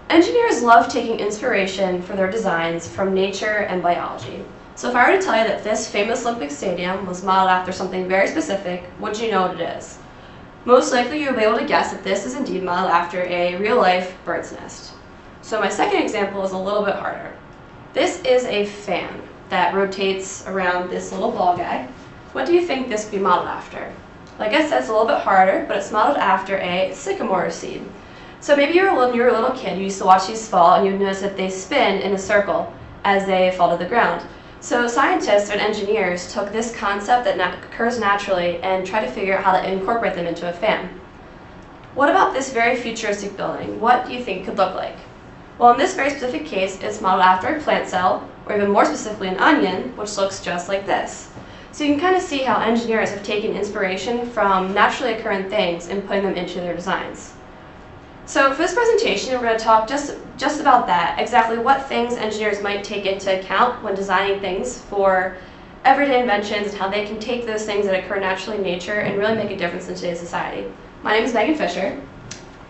Engineers love taking inspiration for their designs from nature and biology. So if I were to tell you that this famous Olympic stadium was modeled after something very specific, would you know what it is? Most likely you'll be able to guess that this is indeed modeled after a real-life bird's nest. So my second example is a little bit harder. This is a fan that rotates around this little ball guy. What do you think this could be modeled after? Like I said, it's a little bit harder, but it's modeled after a sycamore seed. So maybe when you were a little kid, you used to watch these fall and you'd notice that they spin in a circle as they fall to the ground. So scientists and engineers took this concept that occurs naturally and tried to figure out how to incorporate them into a fan. What about this very futuristic building? What do you think it could look like? Well, in this very specific case, it's modeled after a plant cell, or even more specifically an onion, which looks just like this. So you can kind of see how engineers have taken inspiration from naturally occurring things and putting them into their designs. So for this presentation, we're going to talk just about that, exactly what things engineers might take into account when designing things for everyday inventions and how they can take those things that occur naturally in nature and really make a difference in today's society. My name is Megan Fisher.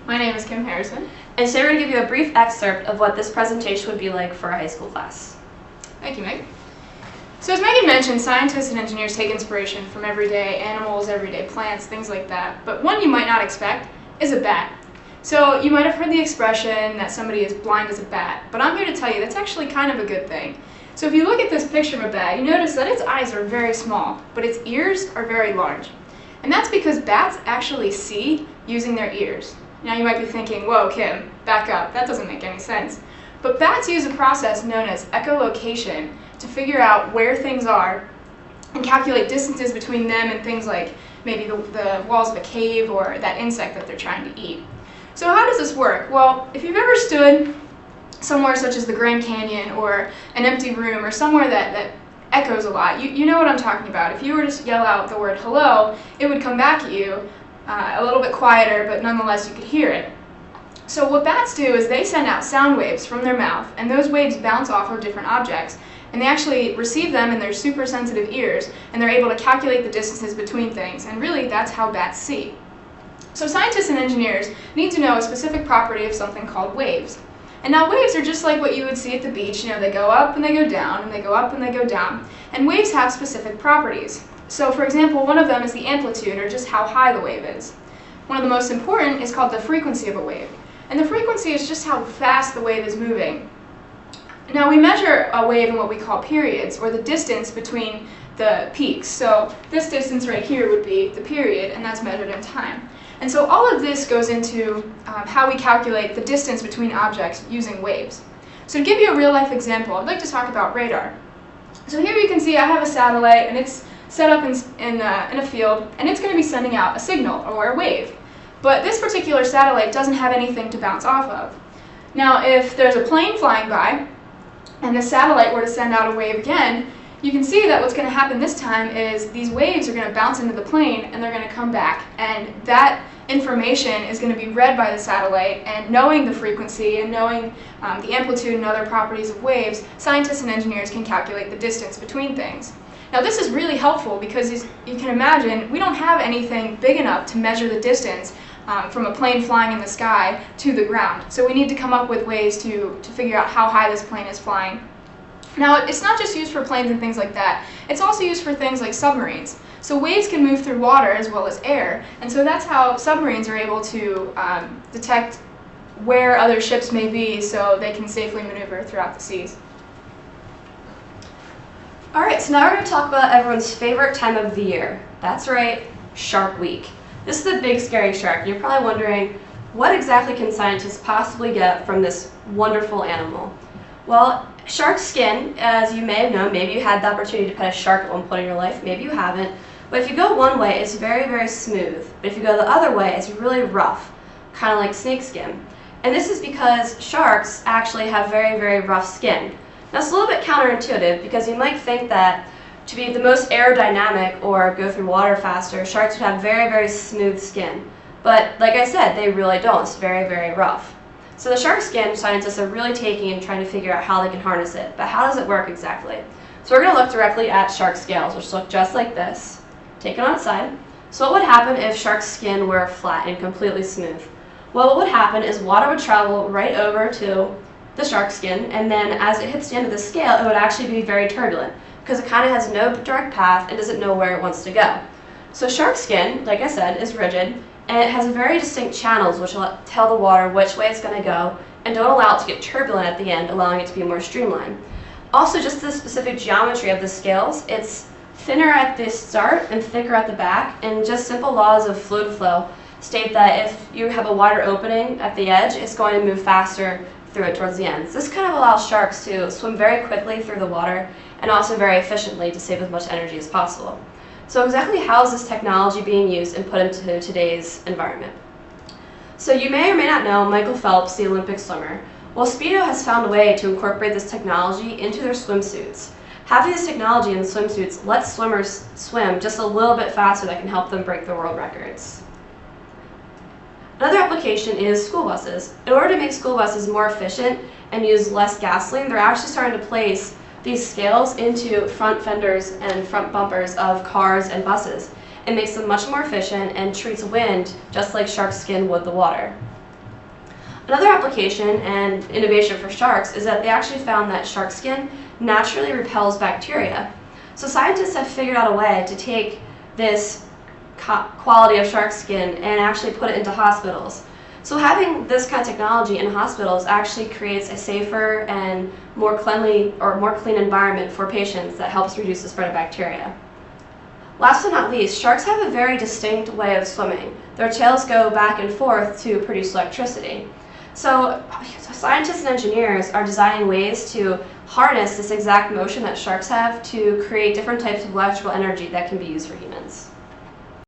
My name is Kim Harrison. And today we're going to give you a brief excerpt of what this presentation would be like for a high school class. Thank you, Meg. So as Megan mentioned, scientists and engineers take inspiration from everyday animals, everyday plants, things like that. But one you might not expect is a bat. So you might have heard the expression that somebody is blind as a bat, but I'm here to tell you that's actually kind of a good thing. So if you look at this picture of a bat, you notice that its eyes are very small, but its ears are very large. And that's because bats actually see using their ears. Now you might be thinking, whoa, Kim, back up, that doesn't make any sense. But bats use a process known as echolocation to figure out where things are and calculate distances between them and things like maybe the walls of a cave or that insect that they're trying to eat. So how does this work? Well, if you've ever stood somewhere such as the Grand Canyon or an empty room or somewhere that echoes a lot, you know what I'm talking about. If you were to yell out the word hello, it would come back at you a little bit quieter, but nonetheless you could hear it. So what bats do is they send out sound waves from their mouth, and those waves bounce off of different objects, and they actually receive them in their super sensitive ears, and they're able to calculate the distances between things, and really that's how bats see. So scientists and engineers need to know a specific property of something called waves. And now waves are just like what you would see at the beach. You know, they go up and they go down, and they go up and they go down. And waves have specific properties. So for example, one of them is the amplitude, or just how high the wave is. One of the most important is called the frequency of a wave. And the frequency is just how fast the wave is moving. Now we measure a wave in what we call periods, or the distance between the peaks. So this distance right here would be the period, and that's measured in time. And so all of this goes into how we calculate the distance between objects using waves. So to give you a real-life example, I'd like to talk about radar. So here you can see I have a satellite, and it's set up in a field, and it's going to be sending out a signal, or a wave. But this particular satellite doesn't have anything to bounce off of. Now if there's a plane flying by, and the satellite were to send out a wave again, you can see that what's going to happen this time is these waves are going to bounce into the plane and they're going to come back. And that information is going to be read by the satellite, and knowing the frequency and knowing the amplitude and other properties of waves, scientists and engineers can calculate the distance between things. Now this is really helpful because, as you can imagine, we don't have anything big enough to measure the distance from a plane flying in the sky to the ground. So we need to come up with ways to figure out how high this plane is flying. Now, it's not just used for planes and things like that. It's also used for things like submarines. So waves can move through water as well as air, and so that's how submarines are able to detect where other ships may be so they can safely maneuver throughout the seas. Alright, so now we're going to talk about everyone's favorite time of the year. That's right, Shark Week. This is a big scary shark, and you're probably wondering, what exactly can scientists possibly get from this wonderful animal? Well, shark skin, as you may have known, maybe you had the opportunity to pet a shark at one point in your life, maybe you haven't, but if you go one way, it's very, very smooth. But if you go the other way, it's really rough, kind of like snake skin. And this is because sharks actually have very, very rough skin. Now it's a little bit counterintuitive because you might think that to be the most aerodynamic or go through water faster, sharks would have very, very smooth skin. But like I said, they really don't. It's very, very rough. So the shark skin, scientists are really taking and trying to figure out how they can harness it. But how does it work exactly? So we're going to look directly at shark scales, which look just like this. Take it on its side. So what would happen if shark skin were flat and completely smooth? Well, what would happen is water would travel right over to the shark skin, and then as it hits the end of the scale, it would actually be very turbulent because it kind of has no direct path and doesn't know where it wants to go. So shark skin, like I said, is rigid, and it has very distinct channels which will tell the water which way it's going to go and don't allow it to get turbulent at the end, allowing it to be more streamlined. Also, just the specific geometry of the scales, it's thinner at the start and thicker at the back, and just simple laws of fluid flow state that if you have a wider opening at the edge, it's going to move faster through it towards the ends. This kind of allows sharks to swim very quickly through the water and also very efficiently to save as much energy as possible. So exactly how is this technology being used and put into today's environment? So you may or may not know Michael Phelps, the Olympic swimmer. Well, Speedo has found a way to incorporate this technology into their swimsuits. Having this technology in the swimsuits lets swimmers swim just a little bit faster that can help them break their world records. Another application is school buses. In order to make school buses more efficient and use less gasoline, they're actually starting to place these scales into front fenders and front bumpers of cars and buses. It makes them much more efficient and treats wind just like shark skin would the water. Another application and innovation for sharks is that they actually found that shark skin naturally repels bacteria. So scientists have figured out a way to take this quality of shark skin and actually put it into hospitals. So having this kind of technology in hospitals actually creates a safer and more cleanly or more clean environment for patients that helps reduce the spread of bacteria. Last but not least, sharks have a very distinct way of swimming. Their tails go back and forth to produce electricity. So scientists and engineers are designing ways to harness this exact motion that sharks have to create different types of electrical energy that can be used for humans.